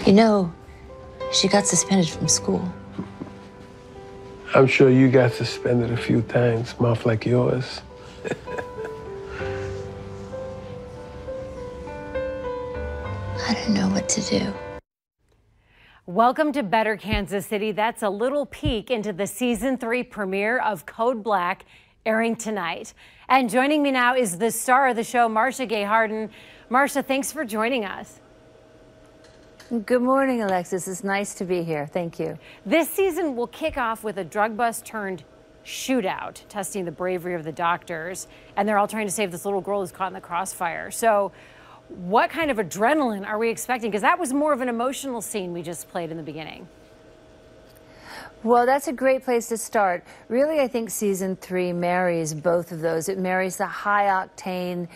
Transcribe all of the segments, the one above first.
You know, she got suspended from school. I'm sure you got suspended a few times, mouth like yours. I don't know what to do. Welcome to Better Kansas City. That's a little peek into the season 3 premiere of Code Black, airing tonight. And joining me now is the star of the show, Marcia Gay Harden. Marcia, thanks for joining us. Good morning, Alexis. It's nice to be here. Thank you. This season will kick off with a drug bust turned shootout, testing the bravery of the doctors. And they're all trying to save this little girl who's caught in the crossfire. So what kind of adrenaline are we expecting? Because that was more of an emotional scene we just played in the beginning. Well, that's a great place to start. Really, I think season 3 marries both of those. It marries the high-octane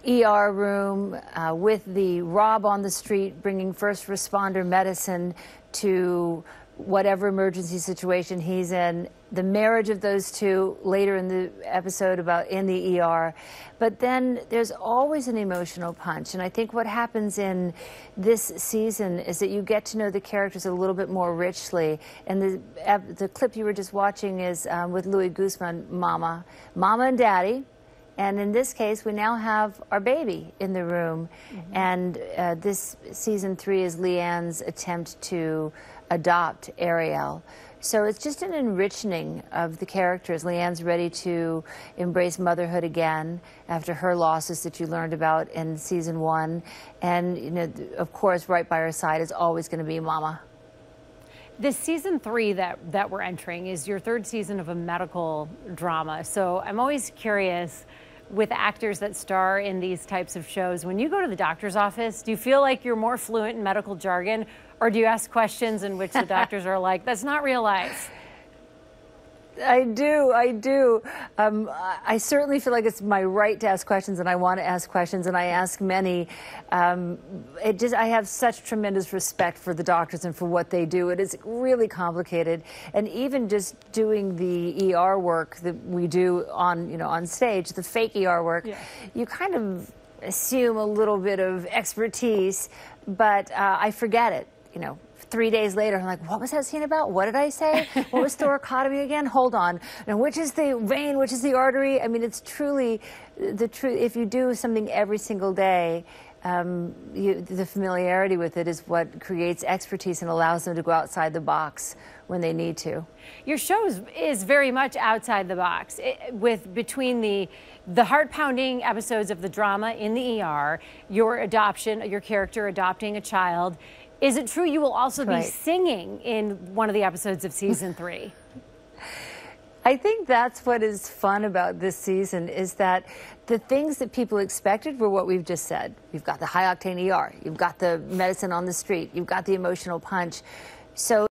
ER room with the Rob on the street bringing first responder medicine to whatever emergency situation he's in. The marriage of those two later in the episode about in the ER. But then there's always an emotional punch. And I think what happens in this season is that you get to know the characters a little bit more richly. And the clip you were just watching is with Louis Guzman, Mama and Daddy. And in this case, we now have our baby in the room. Mm-hmm. And this season 3 is Leanne's attempt to adopt Ariel. So it's just an enriching of the characters. Leanne's ready to embrace motherhood again after her losses that you learned about in season 1. And, you know, of course, right by her side is always going to be Mama. This season 3 that we're entering is your 3rd season of a medical drama. So I'm always curious, with actors that star in these types of shows, when you go to the doctor's office, do you feel like you're more fluent in medical jargon, or do you ask questions in which the doctors are like, that's not real life? I do. I certainly feel like it's my right to ask questions, and I want to ask questions, and I ask many. I have such tremendous respect for the doctors and for what they do. It is really complicated, and even just doing the ER work that we do on stage, the fake ER work, yeah. You kind of assume a little bit of expertise, but I forget it. 3 days later, I'm like, what was that scene about? What did I say? What was thoracotomy again? Hold on. Now, which is the vein? Which is the artery? I mean, it's truly the truth. If you do something every single day, the familiarity with it is what creates expertise and allows them to go outside the box when they need to. Your show is very much outside the box, between the heart-pounding episodes of the drama in the ER, your character adopting a child. Is it true you will also be singing in one of the episodes of season 3? I think that's what is fun about this season, is that the things that people expected were what we've just said. You've got the high-octane ER, you've got the medicine on the street, you've got the emotional punch. So